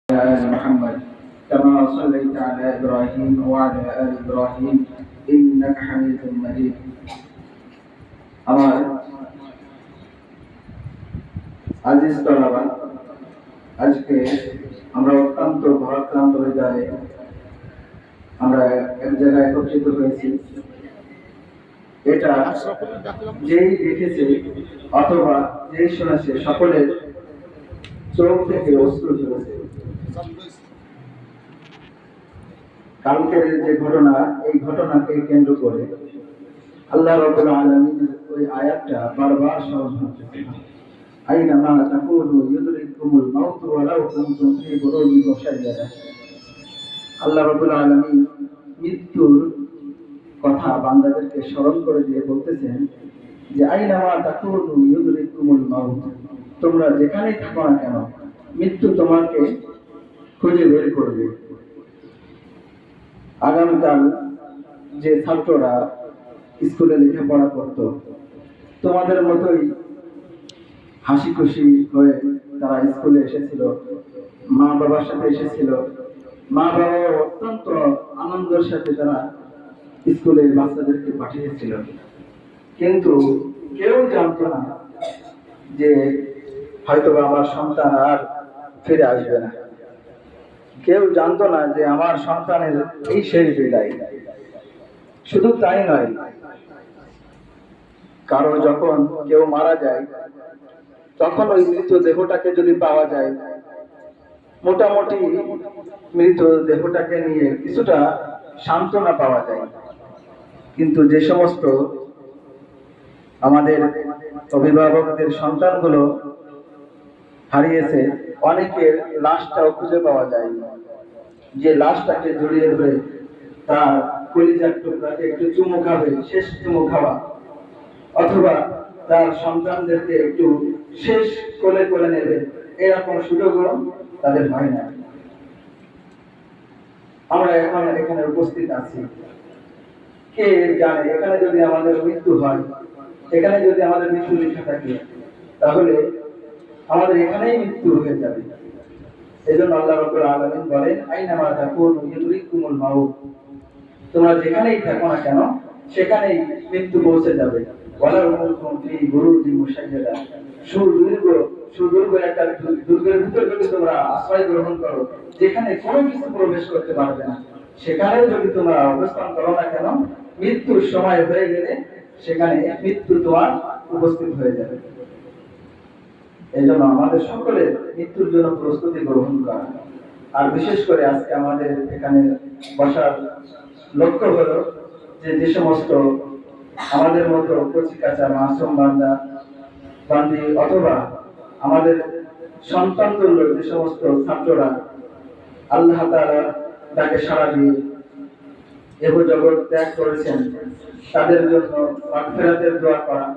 آل محمد كما صليت على إبراهيم وعلى آل إبراهيم إنك حميد مجيد আমার আজিজ তলাবা আজকে আমরা অত্যন্ত ভারাক্রান্ত হৃদয়ে আমরা এক জায়গায় একত্রিত হয়েছি। এটা যেই দেখেছে অথবা যেই শুনেছে সকলের চোখ থেকে অশ্রু ঝরেছে। কালকের যে ঘটনা, এই ঘটনাকে কেন্দ্র করে আল্লাহ রাব্বুল আলামিনের ওই আয়াতটা বারবার স্মরণ হচ্ছে, আইনামা তাকুনু ইউদরিকুমুল মাউত ওয়ালাউ কুনতুম ফি বুরুজিন মুশাইয়াদা। আল্লাহ রাব্বুল আলামিন মৃত্যুর কথা বান্দাদেরকে স্মরণ করে দিয়ে বলতেছেন যে আইনামা তাকুনু ইউদরিকুমুল মাউত, তোমরা যেখানেই থাকো না কেন মৃত্যু তোমাকে খুঁজে বের করবে। আগামীকাল যে ছাত্ররা স্কুলে লেখাপড়া করত, তোমাদের মতোই হাসি খুশি হয়ে তারা স্কুলে এসেছিল, মা বাবার সাথে এসেছিল, মা বাবা অত্যন্ত আনন্দের সাথে তারা স্কুলে বাচ্চাদেরকে পাঠিয়েছিল। কিন্তু কেউ জানতো না যে হয়তো আমার সন্তান আর ফিরে আসবে না। কেউ জানতো না যে আমার সন্তানের এই শেষ বিদায়। শুধু তাই নয়, কারো যখন কেউ মারা যায় তখন ওই মৃত দেহটাকে যদি পাওয়া যায়, মোটামুটি মৃত দেহটাকে নিয়ে কিছুটা সান্ত্বনা পাওয়া যায়। কিন্তু যে সমস্ত আমাদের অভিভাবকদের সন্তানগুলো হারিয়েছে, অনেকের লাশটাও খুঁজে পাওয়া যায়, যে লাশটাকে জড়িয়ে ধরে তার কলিজার টুকরাকে একটু চুমু খাবে, শেষ চুমু খাওয়া, অথবা তার সন্তানদেরকে একটু শেষ কোলে কোলে নেবে, এরকম সুযোগও তাদের হয় না। আমরা এখন এখানে উপস্থিত আছি, কে জানে এখানে যদি আমাদের মৃত্যু হয়, এখানে যদি আমাদের মৃত্যু লেখা থাকে, তাহলে আমাদের এখানেই মৃত্যু হয়ে যাবে। এজন্য আল্লাহ রাব্বুল আলামিন বলেন আইনামা তাকুনু ইউদরিকুমুল মাউত, তোমরা যেখানেই থাকো না কেন সেখানেই মৃত্যু পৌঁছে যাবে। ওয়ালাউ কুনতুম ফি বুরুজিন মুশাইয়াদা, সুদীর্ঘ একটা দুর্গের ভিতর যদি তোমরা আশ্রয় গ্রহণ করো, যেখানে কোনো কিছু প্রবেশ করতে পারবে না, সেখানেও যদি তোমরা অবস্থান করো না কেন, মৃত্যুর সময় হয়ে গেলে সেখানে মৃত্যু তোমার উপস্থিত হয়ে যাবে। এই জন্য আমাদের সকলের মৃত্যুর জন্য প্রস্তুতি গ্রহণ করা। আর বিশেষ করে আজকে আমাদের এখানে বসার লক্ষ্য হলো যে সমস্ত আমাদের মতো কচি কাঁচা মাসুম বান্দা বান্দি অথবা আমাদের সন্তান তুল্য যে সমস্ত ছাত্ররা আল্লাহ তাআলা তাকে সাড়া দিয়ে এহ জগৎ ত্যাগ করেছেন, তাদের জন্য মাগফিরাতের দোয়া করা,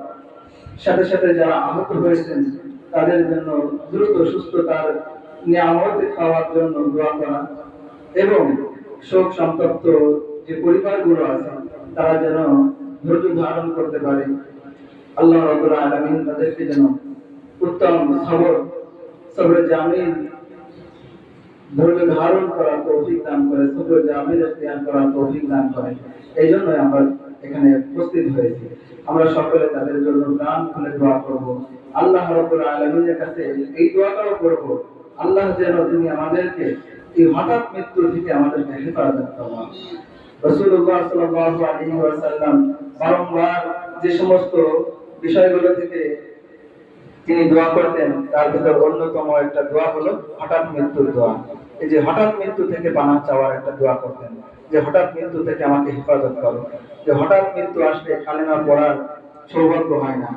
সাথে সাথে যারা আহত হয়েছেন তাদের জন্য দ্রুত সুস্থতার নিয়ামত পাওয়ার জন্য দোয়া করা, এবং শোক সন্তপ্ত যে পরিবারগুলো আছে তারা যেন ধৈর্য ধারণ করতে পারে। আল্লাহ রাব্বুল আলামিন তাদেরকে যেন উত্তম সবর জামিল ধৈর্য ধারণ করার তৌফিক দান করে, সবর জামিল ইখতিয়ার করার তৌফিক দান করে। এই জন্যই আমরা এখানে উপস্থিত হয়েছি। আমরা সকলে তাদের জন্য প্রাণ খুলে দোয়া করব, আল্লাহ রাব্বুল আলামিনের কাছে এই দোয়াটাও করব, আল্লাহ যেন তিনি আমাদেরকে এই হঠাৎ মৃত্যু থেকে আমাদেরকে হেফাজত করেন। রাসূলুল্লাহ সাল্লাল্লাহু আলাইহি ওয়াসাল্লাম বারংবার যে সমস্ত বিষয়গুলো থেকে তিনি দোয়া করতেন, তার ভিতর অন্যতম একটা দোয়া হলো হঠাৎ মৃত্যুর দোয়া। এই যে হঠাৎ মৃত্যু থেকে পানাহ চাওয়ার একটা দোয়া করতেন, যে হঠাৎ মৃত্যু থেকে আমাকে হেফাজত করো। যে হঠাৎ মৃত্যু আসলে কালেমা পড়ার সৌভাগ্য হয় না।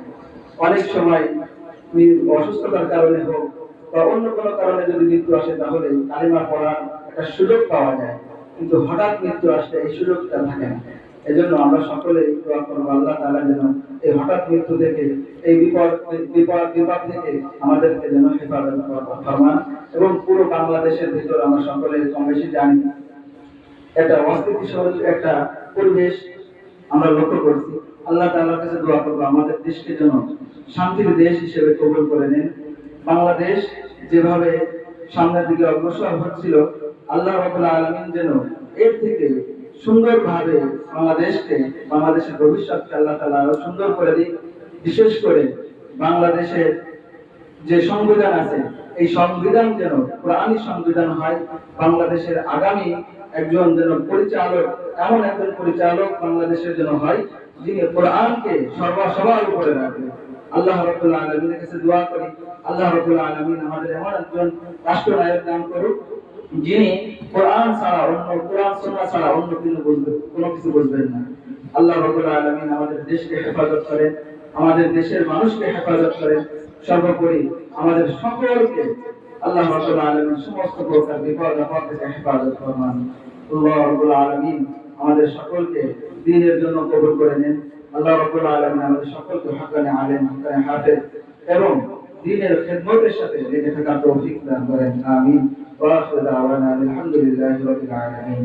অনেক সময় অসুস্থতার কারণে হোক বা অন্য কোনো কারণে যদি মৃত্যু আসে, তাহলে কালেমা পড়ার একটা সুযোগ পাওয়া যায়, কিন্তু হঠাৎ মৃত্যু আসলে এই সুযোগটা থাকে না। এজন্য আমরা সকলে দোয়া করব আল্লাহ তাআলা যেন এই হঠাৎ মৃত্যু থেকে, এই বিপদ থেকে আমাদেরকে যেন হেফাজত ফরমান। এবং পুরো বাংলাদেশের ভিতর আমরা সকলে কম বেশি জানি একটা অস্থিতিশীল একটা পরিবেশ আমরা লক্ষ্য করছি। আল্লাহ তাআলার কাছে দোয়া করব আমাদের দেশকে যেন শান্তির দেশ হিসেবে কবুল করে নেন। বাংলাদেশ যেভাবে সামনের দিকে অগ্রসর হচ্ছিল, আল্লাহ রাব্বুল আলামিন যেন এর থেকে সুন্দরভাবে বাংলাদেশের ভবিষ্যৎকে আল্লাহ তাআলা আরো সুন্দর করে দিক। বিশেষ করে বাংলাদেশের যে সংবিধান আছে, এই সংবিধান যেন কোরআনী সংবিধান হয়। বাংলাদেশের আগামী একজন যেন পরিচালক, এমন একজন পরিচালক বাংলাদেশের জন্য হয় যিনি কোরআনকে সবার উপরে রাখবে। আল্লাহ রাব্বুল আলামিনের কাছে দোয়া করি, আল্লাহ রাব্বুল আলামিন আমাদের এমন একজন রাষ্ট্রনায়ক দান করুক যিনি কোরআন সুন্নাহ ছাড়া অন্য কোনো কিছু বুঝবেন না। আল্লাহ রাব্বুল আলামিন আমাদের দেশকে হেফাজত করেন, আমাদের দেশের মানুষকে হেফাজত করেন, সর্বোপরি আমাদের সকলকে আল্লাহ রাব্বুল আলামিন সমস্ত প্রকার বিপদ আপদ থেকে হেফাজত ফরমান। আল্লাহ রাব্বুল আলামিন আমাদের সকলকে দ্বীনের জন্য কবুল করে নেন। আল্লাহ রাব্বুল আলামিন আমাদের সকলকে হাক্কানি আলেম, হাক্কানি হাফেজ এবং দ্বীনের খিদমতের সাথে লেগে থাকার তৌফিক দান করেন। আমিন। ওয়া আখিরু দাওয়ানা আলহামদুলিল্লাহি রাব্বিল আলামিন।